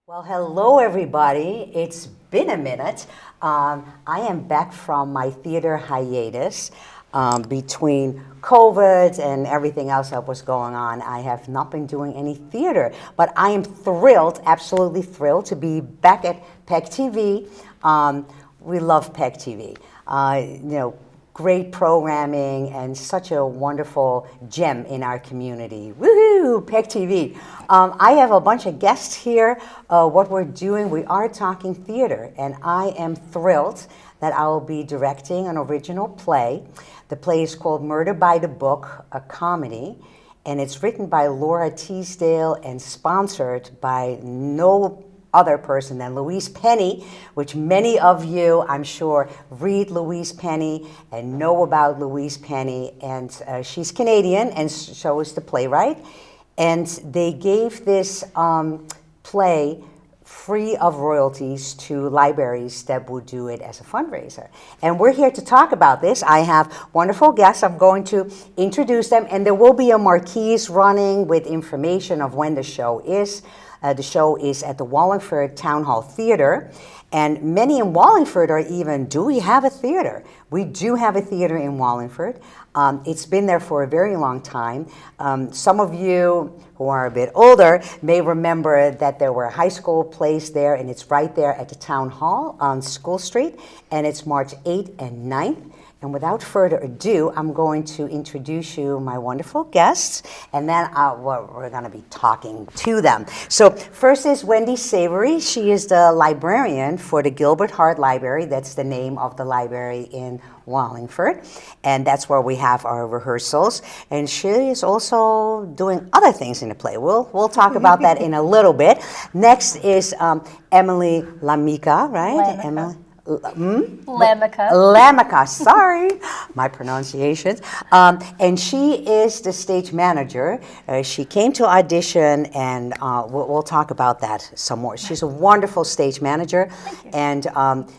Well, hello everybody. It's been a minute. I am back from my theater hiatus. Between COVID and everything else that was going on, I have not been doing any theater. But I am thrilled, absolutely thrilled, to be back at PEG TV. We love PEG TV. Great programming and such a wonderful gem in our community. Woohoo, PEG TV. I have a bunch of guests here. What we're doing, we are talking theater, and I am thrilled that I will be directing an original play. The play is called Murder by the Book, a comedy, and it's written by Laura Teasdale and sponsored by no other person than Louise Penny, which many of you, I'm sure, read Louise Penny and know about Louise Penny. And she's Canadian, and so is the playwright. And they gave this play free of royalties to libraries that would do it as a fundraiser. And we're here to talk about this. I have wonderful guests. I'm going to introduce them, and there will be a marquise running with information of when the show is. The show is at the Wallingford Town Hall Theater, and many in Wallingford are even, do we have a theater? We do have a theater in Wallingford. It's been there for a very long time. Some of you who are a bit older may remember that there were high school plays there, and it's right there at the Town Hall on School Street, and it's March 8th and 9th. And without further ado, I'm going to introduce you my wonderful guests, and then we're going to be talking to them. So first is Wendy Savory. She is the librarian for the Gilbert Hart Library. That's the name of the library in Wallingford, and that's where we have our rehearsals. And she is also doing other things in the play. We'll talk about that in a little bit. Next is Emily Lamica, right? Emily. Lamica, sorry, my pronunciations. And she is the stage manager. She came to audition, and we'll talk about that some more. She's a wonderful stage manager, and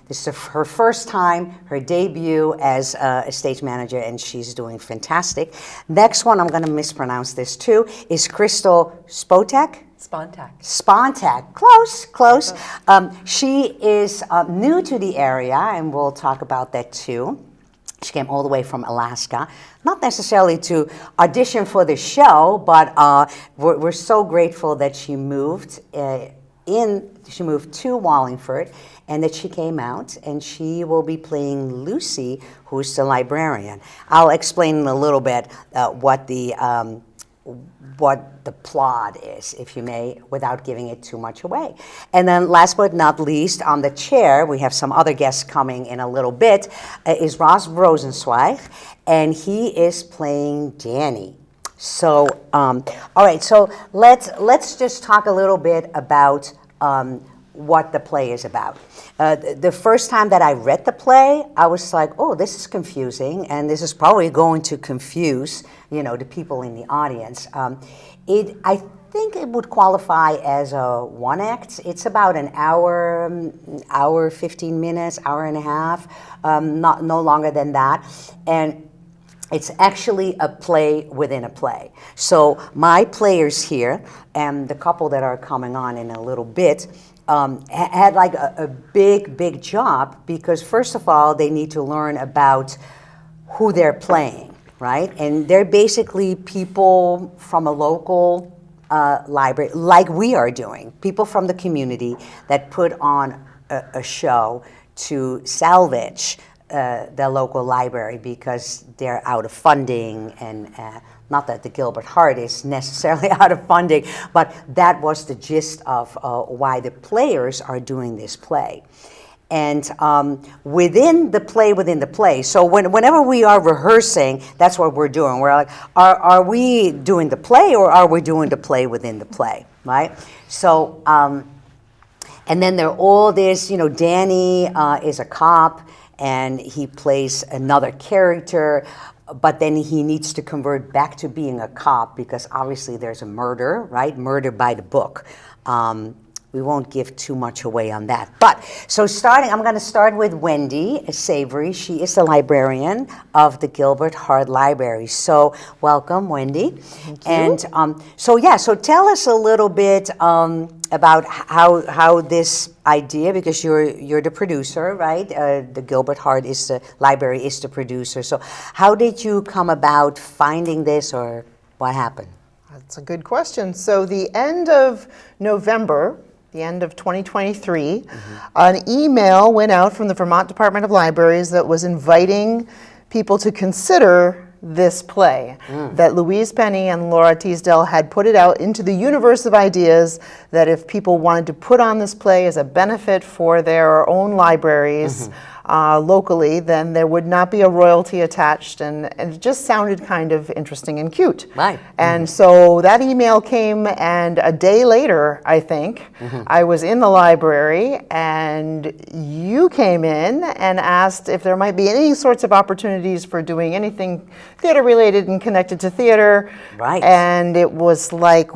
this is her first time, her debut as a stage manager, and she's doing fantastic. Next one, I'm going to mispronounce this too, is Crystal Spotak. Spontak. Close. She is new to the area, and we'll talk about that too. She came all the way from Alaska, not necessarily to audition for the show, but we're so grateful that she moved to Wallingford, and that she came out, and she will be playing Lucy, who's the librarian. I'll explain in a little bit what the plot is, if you may, without giving it too much away. And then last but not least, on the chair, we have some other guests coming in a little bit, is Ross Rosenzweig, and he is playing Danny. So, all right, so let's just talk a little bit about what the play is about. The first time that I read the play, I was like, oh, this is confusing, and this is probably going to confuse, the people in the audience. I think it would qualify as a one act. It's about an hour, 15 minutes, hour and a half, no longer than that. And it's actually a play within a play. So my players here, and the couple that are coming on in a little bit, had like a big job, because first of all, they need to learn about who they're playing, right? And they're basically people from a local library, like we are doing, people from the community that put on a show to salvage the local library because they're out of funding, and not that the Gilbert Hart is necessarily out of funding, but that was the gist of why the players are doing this play. And within the play, so whenever we are rehearsing, that's what we're doing. We're like, are we doing the play, or are we doing the play within the play, right? So, and then there are all this, Danny is a cop, and he plays another character, but then he needs to convert back to being a cop because obviously there's a murder, right? Murder by the book. we won't give too much away on that. But so I'm going to start with Wendy Savory. She is the librarian of the Gilbert Hart Library. So welcome, Wendy. Thank you. And so tell us a little bit about how this idea, because you're the producer, right? The Gilbert Hart Library is the producer. So how did you come about finding this, or what happened? That's a good question. So the end of November, the end of 2023, an email went out from the Vermont Department of Libraries that was inviting people to consider this play, that Louise Penny and Laura Teasdale had put it out into the universe of ideas, that if people wanted to put on this play as a benefit for their own libraries locally, then there would not be a royalty attached, and it just sounded kind of interesting and cute. Right. And so that email came, and a day later, I think, I was in the library, and you came in and asked if there might be any sorts of opportunities for doing anything theater related and connected to theater. Right. And it was like,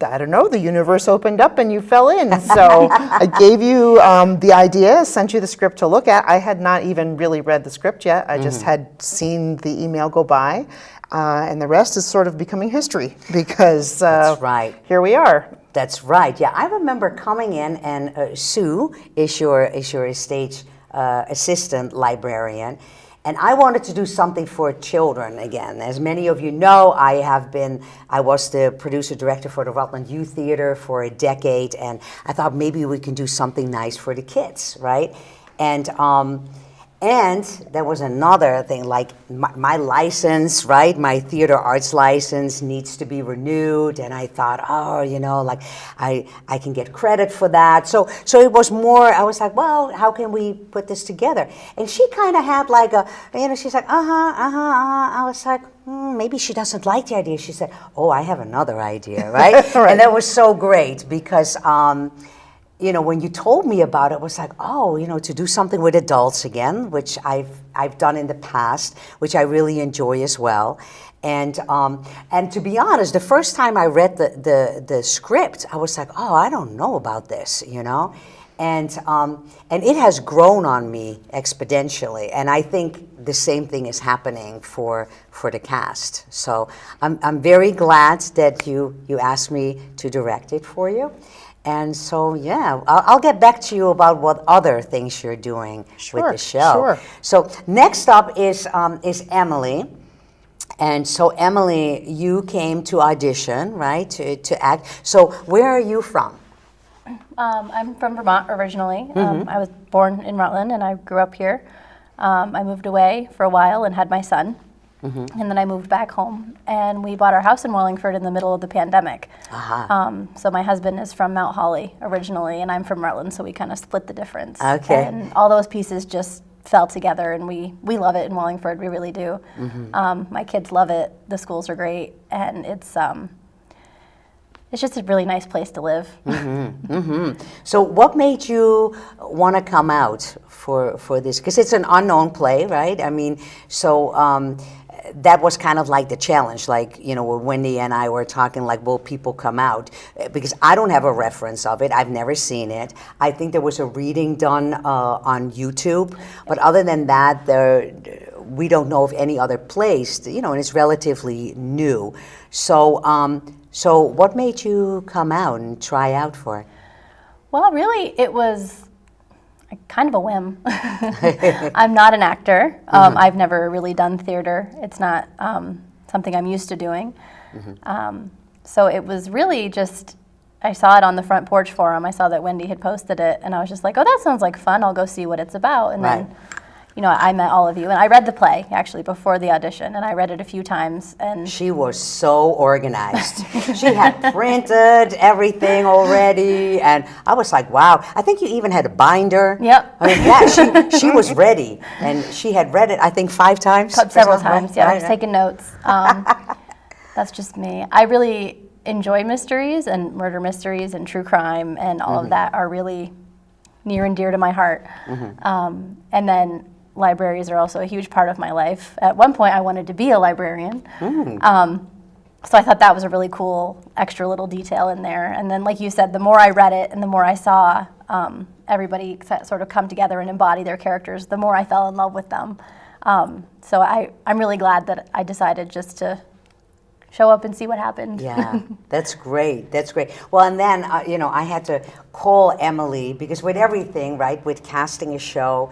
I don't know, the universe opened up and you fell in. So I gave you the idea, sent you the script to look at. I had not even really read the script yet. I just had seen the email go by. And the rest is sort of becoming history, because That's right. Here we are. That's right. Yeah, I remember coming in, and Sue is your stage assistant librarian. And I wanted to do something for children again. As many of you know, I was the producer director for the Rutland Youth Theater for a decade, and I thought maybe we can do something nice for the kids, right? And there was another thing, like my license, right? My theater arts license needs to be renewed, and I thought, like I can get credit for that. So it was more, I was like, well, how can we put this together? And she kind of had like she's like, I was like, maybe she doesn't like the idea. She said, oh, I have another idea, right? Right. And that was so great, because when you told me about it, it was like, to do something with adults again, which I've done in the past, which I really enjoy as well. And to be honest, the first time I read the script, I was like, I don't know about this, And it has grown on me exponentially, and I think the same thing is happening for the cast. So I'm very glad that you asked me to direct it for you. And so, yeah, I'll get back to you about what other things you're doing with the show. Sure. So next up is Emily. And so, Emily, you came to audition, right, to act. So where are you from? I'm from Vermont originally. I was born in Rutland, and I grew up here. I moved away for a while and had my son. And then I moved back home, and we bought our house in Wallingford in the middle of the pandemic. So my husband is from Mount Holly originally, and I'm from Rutland, so we kind of split the difference. Okay. And all those pieces just fell together, and we love it in Wallingford. We really do. My kids love it. The schools are great, and it's just a really nice place to live. So what made you want to come out for this? Because it's an unknown play, right? I mean, so that was kind of like the challenge, like, when Wendy and I were talking, like, will people come out? Because I don't have a reference of it. I've never seen it. I think there was a reading done on YouTube, but other than that, we don't know of any other place, and it's relatively new. So what made you come out and try out for it? Well, really, it was kind of a whim. I'm not an actor. I've never really done theater. It's not something I'm used to doing. So it was really just, I saw it on the Front Porch Forum. I saw that Wendy had posted it, and I was just like, oh, that sounds like fun. I'll go see what it's about. And then I met all of you, and I read the play actually before the audition, and I read it a few times. And she was so organized. She had printed everything already, and I was like, wow. I think you even had a binder. Yep. I mean, yeah, she was ready, and she had read it, I think, 5 times. Several times. Yeah, I was taking notes. That's just me. I really enjoy mysteries, and murder mysteries and true crime, and all of that are really near and dear to my heart. And then libraries are also a huge part of my life. At one point, I wanted to be a librarian. So I thought that was a really cool extra little detail in there. And then, like you said, the more I read it and the more I saw everybody sort of come together and embody their characters, the more I fell in love with them. So I'm really glad that I decided just to show up and see what happened. Yeah, that's great. That's great. Well, and then, I had to call Emily because with everything, right, with casting a show,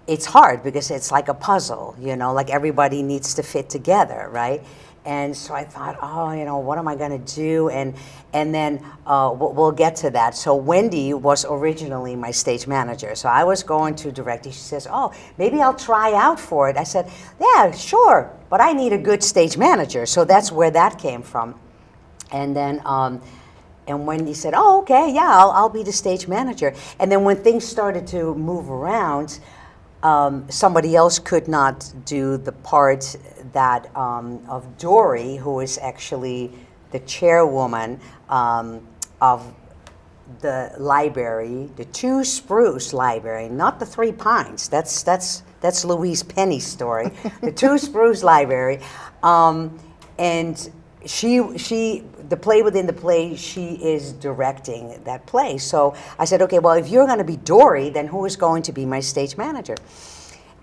it's hard because it's like a puzzle, like everybody needs to fit together, right? And so I thought, what am I going to do? And then we'll get to that. So Wendy was originally my stage manager. So I was going to direct it. She says, maybe I'll try out for it. I said, yeah, sure, but I need a good stage manager. So that's where that came from. And then and Wendy said, okay, yeah, I'll be the stage manager. And then when things started to move around, somebody else could not do the part that of Dory, who is actually the chairwoman of the library, the Two Spruce Library, not the Three Pines. That's Louise Penny's story. The Two Spruce Library, and she the play within the play, she is directing that play. So I said, okay, well, if you're going to be Dory, then who is going to be my stage manager?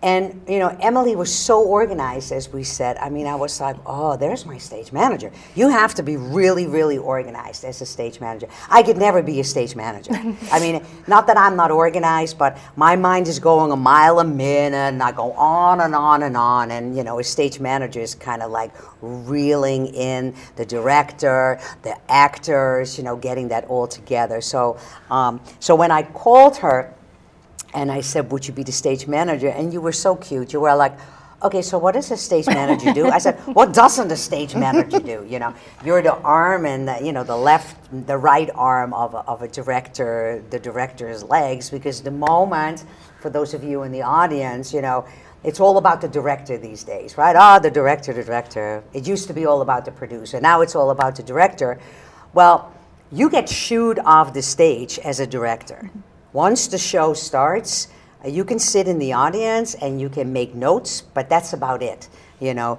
And, Emily was so organized, as we said. I mean, I was like, there's my stage manager. You have to be really, really organized as a stage manager. I could never be a stage manager. I mean, not that I'm not organized, but my mind is going a mile a minute, and I go on and on and on. And, a stage manager is kind of like reeling in the director, the actors, getting that all together. So when I called her, and I said, would you be the stage manager? And you were so cute. You were like, okay, so what does a stage manager do? I said, what doesn't a stage manager do? You're the arm and the right arm of a director, the director's legs, because the moment, for those of you in the audience, it's all about the director these days, right? The director. It used to be all about the producer. Now it's all about the director. Well, you get shooed off the stage as a director. Once the show starts, you can sit in the audience and you can make notes, but that's about it. There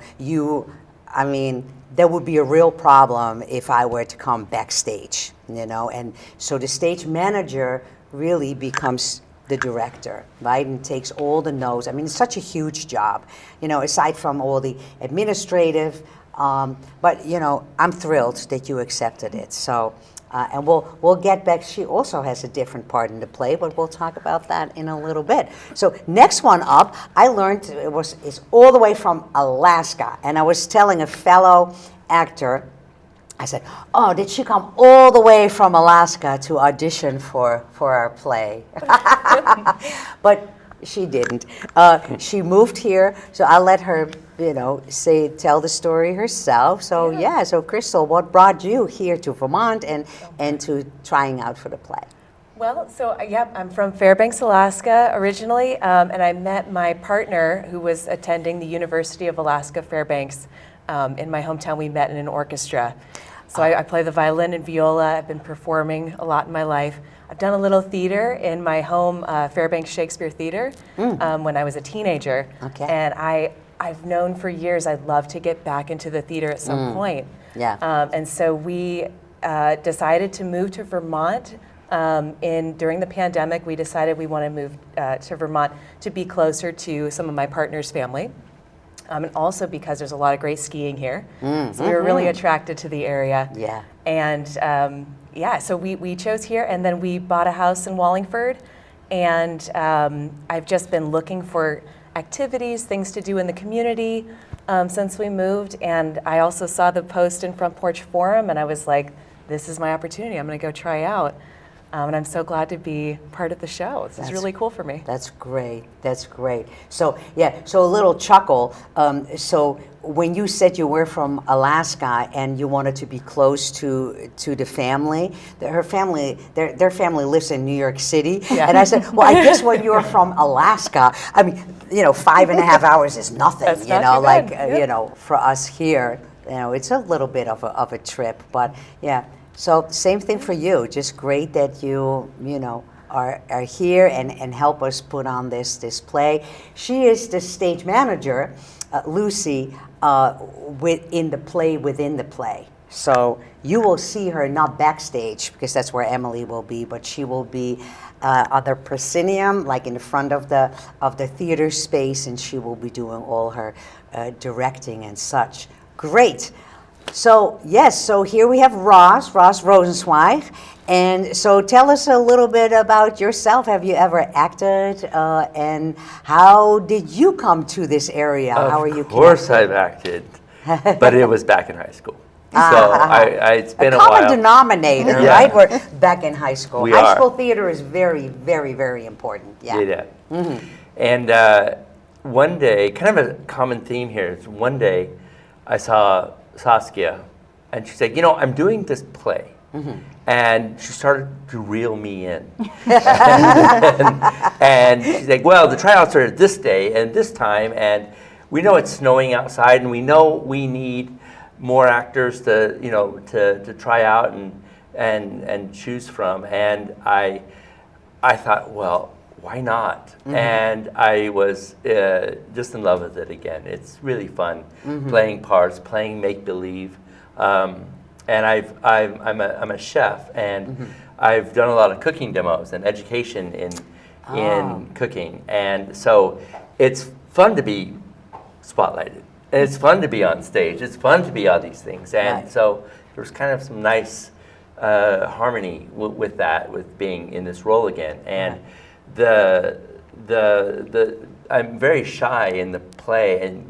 would be a real problem if I were to come backstage, and so the stage manager really becomes the director, right, and takes all the notes. I mean, it's such a huge job, aside from all the administrative, but, I'm thrilled that you accepted it, so. And we'll get back. She also has a different part in the play, but we'll talk about that in a little bit. So next one up, I learned is all the way from Alaska, and I was telling a fellow actor, I said, did she come all the way from Alaska to audition for our play? But she didn't. She moved here, so I'll let her, tell the story herself. So so Crystal, what brought you here to Vermont and to trying out for the play? Well, so I'm from Fairbanks, Alaska originally, and I met my partner who was attending the University of Alaska Fairbanks in my hometown. We met in an orchestra. So I play the violin and viola. I've been performing a lot in my life. I've done a little theater in my home Fairbanks Shakespeare Theater when I was a teenager. Okay. And I've known for years I'd love to get back into the theater at some point. Yeah. And so we decided to move to Vermont. During the pandemic, we decided we want to move to Vermont to be closer to some of my partner's family. And also because there's a lot of great skiing here. So we were really attracted to the area. Yeah. And so we chose here, and then we bought a house in Wallingford. And I've just been looking for activities, things to do in the community since we moved. And I also saw the post in Front Porch Forum, and I was like, this is my opportunity. I'm going to go try out. And I'm so glad to be part of the show. This is really cool for me. That's great. That's great. So, so a little chuckle. So when you said you were from Alaska and you wanted to be close to the family, their family lives in New York City. Yeah. And I said, well, I guess when you're from Alaska, I mean, 5.5 hours is nothing, That's not too bad. For us here, it's a little bit of a trip, but yeah. So same thing for you. Just great that you are here and help us put on this play. She is the stage manager Lucy within the play within the play. So you will see her not backstage because that's where Emily will be, but she will be on the proscenium, like in the front of the theater space, and she will be doing all her directing and such. Great. So yes, so here we have Ross Rosenzweig. And so tell us a little bit about yourself. Have you ever acted? And how did you come to this area? How are you Of course connected? I've acted, but it was back in high school. So it's been a common while. denominator, Yeah. right? We're back in high school. We High are. school theater is very, very, very important. Yeah. Yeah. And one day, kind of a common theme here is one day I saw Saskia, and she said, I'm doing this play. And she started to reel me in. and she's like, well, the tryouts are this day and this time, and we know it's snowing outside, and we know we need more actors to try out and choose from. And I thought, well, why not? And I was just in love with it again. It's really fun playing parts, playing make-believe. And I'm a chef, and I've done a lot of cooking demos and education in cooking, and so it's fun to be spotlighted, and it's fun to be on stage. It's fun to be on these things, and so there was kind of some nice harmony with that, with being in this role again. And the I'm very shy in the play, and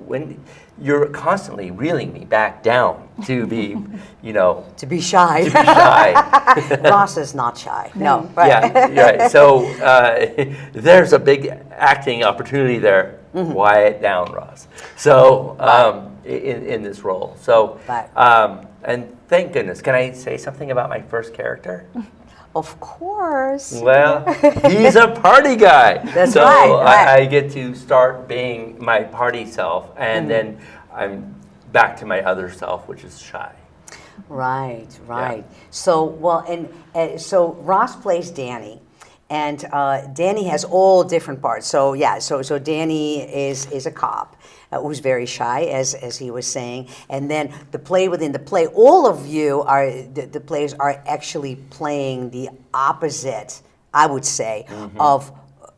when you're constantly reeling me back down to be, To be shy. to be shy. Ross is not shy. No. Right. Yeah, right. So there's a big acting opportunity there. Quiet down, Ross. So in this role. So and thank goodness. Can I say something about my first character? Of course. Well, he's a party guy. That's so right. I get to start being my party self, and then I'm back to my other self, which is shy. Right. So, well, and so Ross plays Danny, and Danny has all different parts. So yeah, so Danny is a cop who's very shy, as he was saying, and then the play within the play. All of you are the players are actually playing the opposite, I would say, of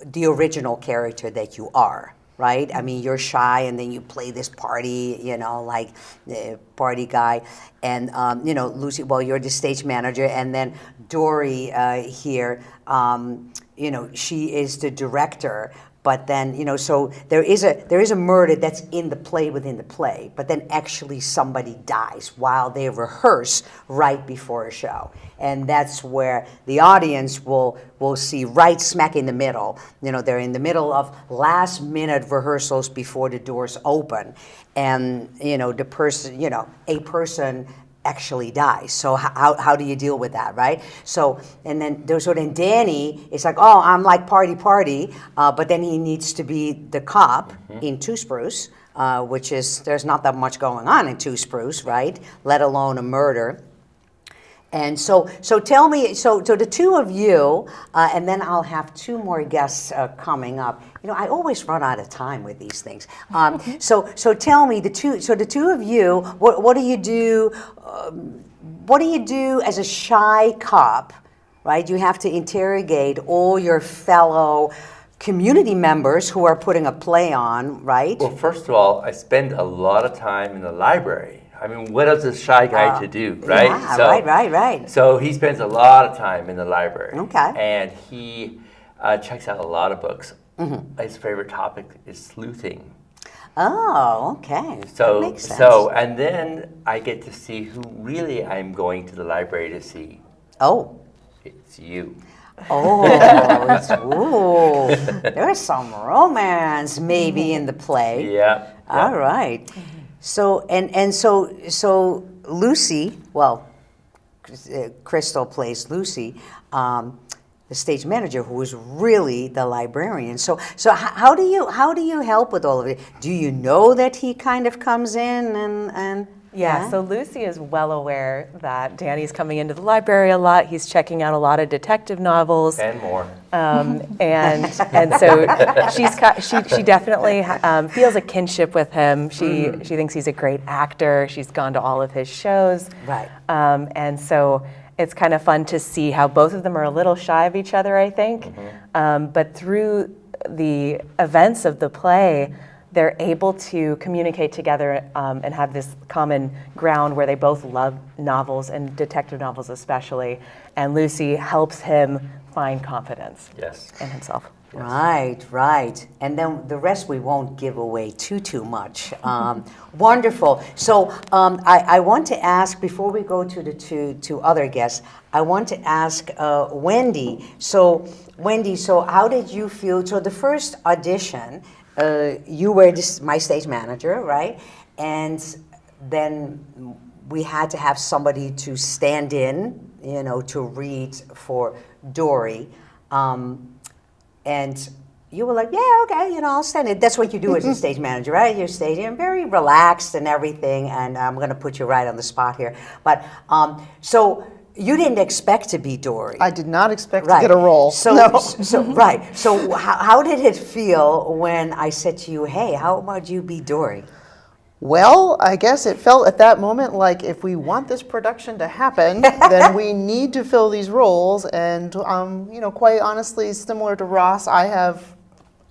the original character that you are. Right? I mean, you're shy, and then you play this party, like the party guy. And, Lucy, well, you're the stage manager. And then Dory here, she is the director. But then, so there is a murder that's in the play within the play, but then actually somebody dies while they rehearse right before a show. And that's where the audience will see right smack in the middle. They're in the middle of last minute rehearsals before the doors open. And, the person, a person actually dies. So how do you deal with that, right? So then Danny is like, oh, I'm like party, but then he needs to be the cop in Two Spruce, which is, there's not that much going on in Two Spruce, right? Let alone a murder. And so tell me, so the two of you, and then I'll have two more guests coming up. I always run out of time with these things. So tell me, the two of you, what do you do? What do you do as a shy cop? Right, you have to interrogate all your fellow community members who are putting a play on, right? Well, first of all, I spend a lot of time in the library. I mean, what else is a shy guy to do, right? Yeah, right. So he spends a lot of time in the library. Okay. And he checks out a lot of books. His favorite topic is sleuthing. Oh, okay. So, that makes sense. And then I get to see who really I'm going to the library to see. Oh. It's you. Oh, there's some romance maybe in the play. Yeah. All right. So so Lucy, well, Crystal plays Lucy. the stage manager, who is really the librarian. So how do you help with all of it? Do you know that he kind of comes in and Yeah, so Lucy is well aware that Danny's coming into the library a lot. He's checking out a lot of detective novels. And more. And so she definitely feels a kinship with him. She thinks he's a great actor. She's gone to all of his shows. Right. And so it's kind of fun to see how both of them are a little shy of each other, I think. But through the events of the play, they're able to communicate together and have this common ground where they both love novels, and detective novels especially. And Lucy helps him find confidence in himself. Right, right. And then the rest we won't give away too much. Wonderful. So I want to ask, before we go to the two other guests, I want to ask Wendy. So Wendy, so how did you feel? So the first audition, you were my stage manager, right? And then we had to have somebody to stand in, to read for Dory. And you were like, yeah, okay, I'll stand in. That's what you do as a stage manager, right? You're staging, very relaxed and everything. And I'm going to put you right on the spot here. But so you didn't expect to be Dory. I did not expect to get a role. Right. So how did it feel when I said to you, hey, how about you be Dory? Well, I guess it felt at that moment like if we want this production to happen, then we need to fill these roles. And, quite honestly, similar to Ross, I have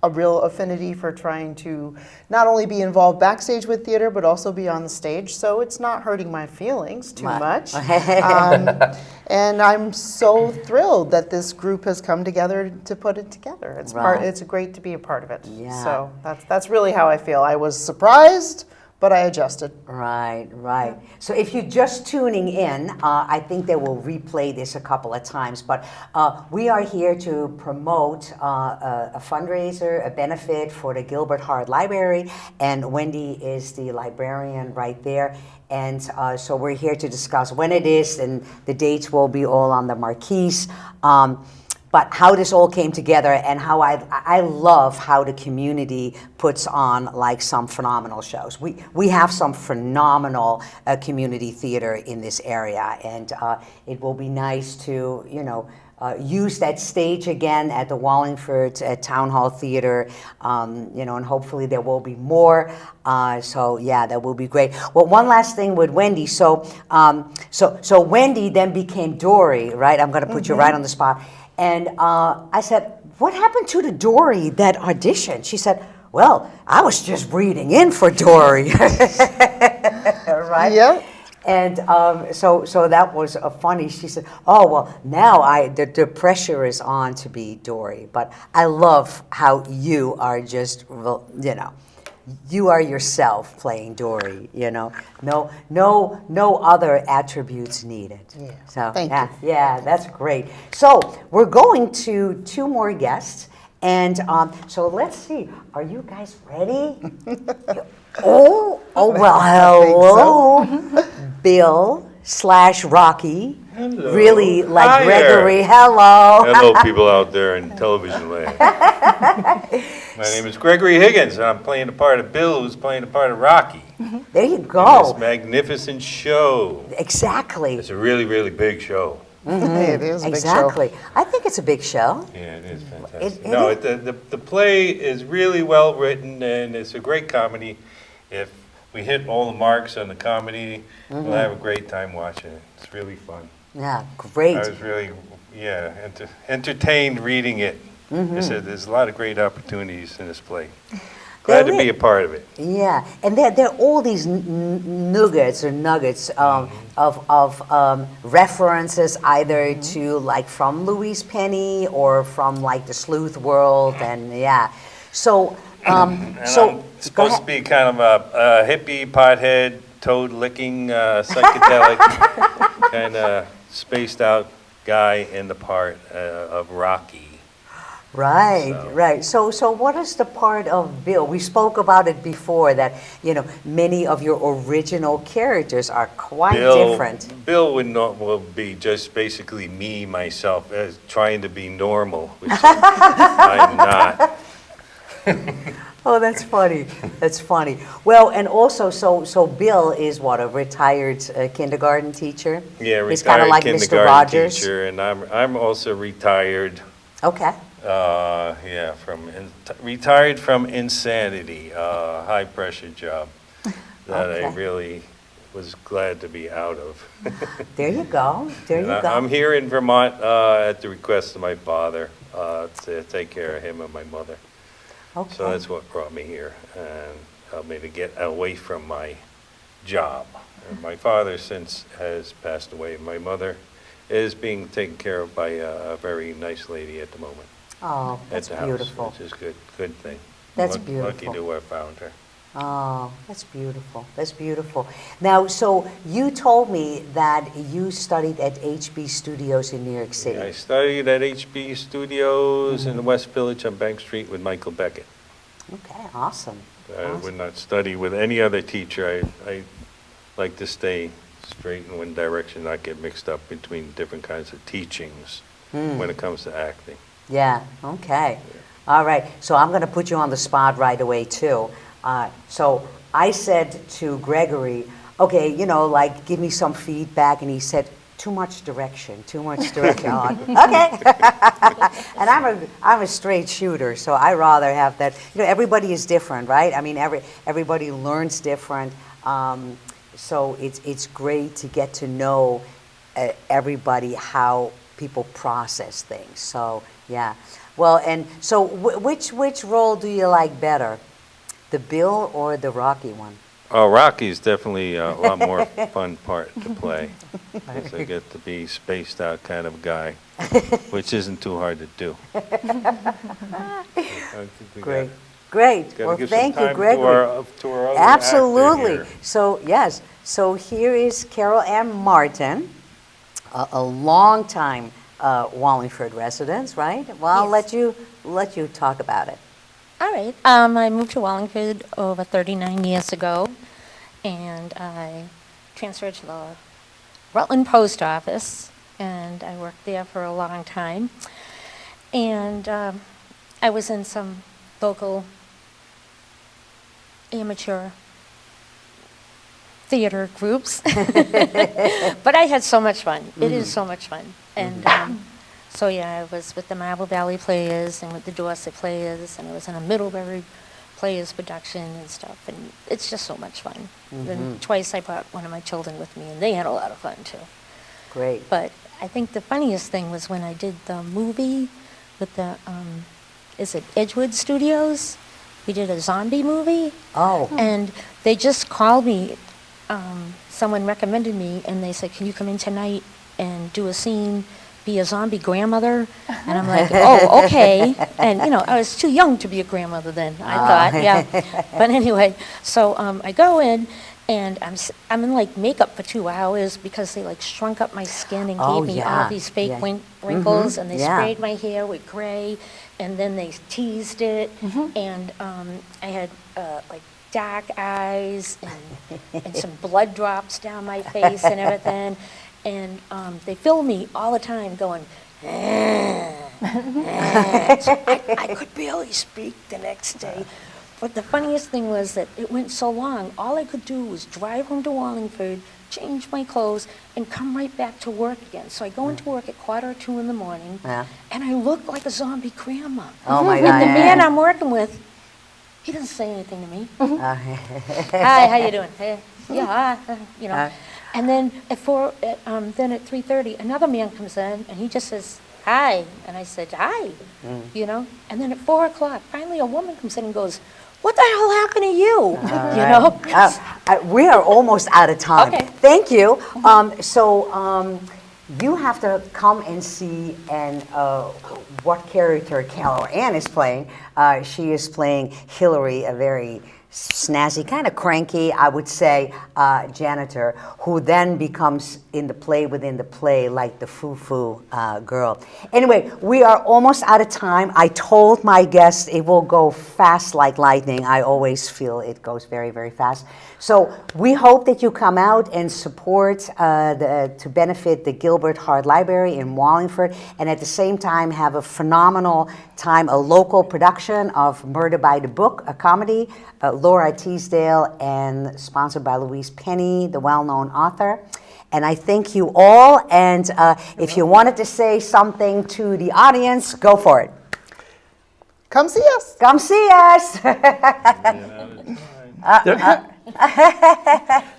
a real affinity for trying to not only be involved backstage with theater, but also be on the stage. So it's not hurting my feelings too much. And I'm so thrilled that this group has come together to put it together. It's great to be a part of it. Yeah. So that's really how I feel. I was surprised, but I adjusted. Right, right. So if you're just tuning in, I think they will replay this a couple of times, but we are here to promote a fundraiser, a benefit for the Gilbert Hart Library, and Wendy is the librarian right there. And so we're here to discuss when it is, and the dates will be all on the marquees. But how this all came together, and how I love how the community puts on like some phenomenal shows. We have some phenomenal community theater in this area, and it will be nice to use that stage again at the Wallingford Town Hall Theater, and hopefully there will be more. So yeah, that will be great. Well, one last thing with Wendy. So Wendy then became Dory, right? I'm going to put you right on the spot. And I said, what happened to the Dory that auditioned? She said, well, I was just reading in for Dory. Right? Yeah. And so that was funny. She said, oh, well, now the pressure is on to be Dory. But I love how you are just, you are yourself playing Dory, no other attributes needed. Yeah. So Thank you. Yeah, that's great. So we're going to two more guests, and so let's see. Are you guys ready? Oh well, hello, Bill / Rocky. Hello. Really like Hi Gregory. there. Hello. Hello, people out there in television land. My name is Gregory Higgins, and I'm playing the part of Bill, who's playing the part of Rocky. There you In go. this magnificent show. Exactly. It's a really, really big show. It is a big show. Exactly. I think it's a big show. Yeah, it is fantastic. It No, is. the play is really well written, and it's a great comedy. If we hit all the marks on the comedy, we'll have a great time watching it. It's really fun. Yeah, great. I was really, entertained reading it. There's a lot of great opportunities in this play. Glad to be a part of it. Yeah, and there are all these nuggets of references either to like from Louise Penny or from like the Sleuth World, and yeah. So And I'm supposed to be kind of a hippie, pothead, toad-licking, psychedelic, kind of spaced-out guy in the part of Rocky. Right, So- right. So what is the part of Bill? We spoke about it before that, many of your original characters are quite different. Bill will be just basically me, myself, as trying to be normal, which I'm not. Oh, that's funny. That's funny. Well, and also, so Bill is what, a retired kindergarten teacher? Yeah, He's kind of retired like Mr. kindergarten Rogers. teacher, and I'm also retired. Okay. Yeah, retired from insanity, high pressure job that I Okay. really was glad to be out of. There you go. There you go. I'm here in Vermont at the request of my father to take care of him and my mother. Okay. So that's what brought me here and helped me to get away from my job. And my father since has passed away. My mother is being taken care of by a very nice lady at the moment. Oh, At that's the house, beautiful. which is good thing. That's Lucky beautiful. to have found her. Oh, that's beautiful. That's beautiful. Now, so you told me that you studied at HB Studios in New York City. I studied at HB Studios in the West Village on Bank Street with Michael Beckett. Okay, awesome. I would not study with any other teacher. I like to stay straight in one direction, not get mixed up between different kinds of teachings when it comes to acting. Yeah, okay. All right, so I'm going to put you on the spot right away, too. So I said to Gregory, okay, give me some feedback, and he said, too much direction, too much direction. I'm like, okay. And I'm a straight shooter, so I rather have that. Everybody is different, right? I mean, everybody learns different. So it's great to get to know everybody, how people process things. So yeah. Well, and so which role do you like better, the Bill or the Rocky one? Oh, Rocky's definitely a lot more fun part to play. Because I get to be spaced out kind of guy, which isn't too hard to do. I think we Great. Great. gotta Well, give some thank you, time Gregory. to our other Absolutely. actor here. So, yes. So here is Carol M. Martin, a long-time Wallingford resident, right? Well, Yes. I'll let you talk about it. All right. I moved to Wallingford over 39 years ago, and I transferred to the Rutland Post Office, and I worked there for a long time. And I was in some local amateur theater groups, but I had so much fun. It is so much fun. And so yeah, I was with the Marble Valley Players and with the Dorset Players, and I was in a Middlebury Players production and stuff, and it's just so much fun. Then twice I brought one of my children with me, and they had a lot of fun too. Great. But I think the funniest thing was when I did the movie with the, is it Edgewood Studios? We did a zombie movie. Oh. And they just called me, someone recommended me, and they said, can you come in tonight and do a scene, be a zombie grandmother? And I'm like, oh, okay. And, I was too young to be a grandmother then, I thought, yeah. But anyway, so I go in, and I'm in like makeup for 2 hours because they like shrunk up my skin and Oh, gave me yeah, all these fake yeah. wrinkles, and they yeah. sprayed my hair with gray, and then they teased it, and I had like dark eyes and some blood drops down my face and everything, and they filmed me all the time going, so I could barely speak the next day. But the funniest thing was that it went so long, all I could do was drive home to Wallingford, change my clothes, and come right back to work again. So I go into work at 1:45 in the morning, Yeah. and I look like a zombie grandma. Oh, my And God. the man I'm working with, he doesn't say anything to me. Hi, how you doing? Hey, yeah, And then at 3:30, another man comes in, and he just says, hi. And I said, hi, And then at 4 o'clock, finally a woman comes in and goes, what the hell happened to you? We are almost out of time. Okay. Thank you. you have to come and see and what character Carol Ann is playing. She is playing Hillary, a very snazzy, kind of cranky, I would say, janitor, who then becomes in the play within the play like the foo-foo girl. Anyway, we are almost out of time. I told my guests it will go fast like lightning. I always feel it goes very, very fast. So we hope that you come out and support to benefit the Gilbert Hart Library in Wallingford, and at the same time have a phenomenal time, a local production of Murder by the Book, a comedy, Laura Teasdale, and sponsored by Louise Penny, the well-known author. And I thank you all, and if you wanted to say something to the audience, go for it. Come see us. Come see us.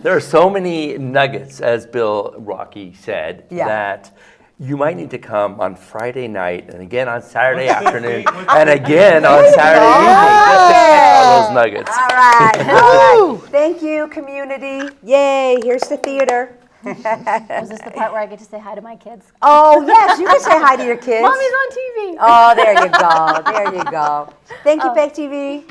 There are so many nuggets, as Bill Rocky said, that you might need to come on Friday night and again on Saturday afternoon and again on Saturday evening just to catch all those nuggets. All right. All right. Thank you, community. Yay, here's the theater. Was this the part where I get to say hi to my kids? Oh, yes, you can say hi to your kids. Mommy's on TV. Oh, there you go. There you go. Thank you, Peg TV.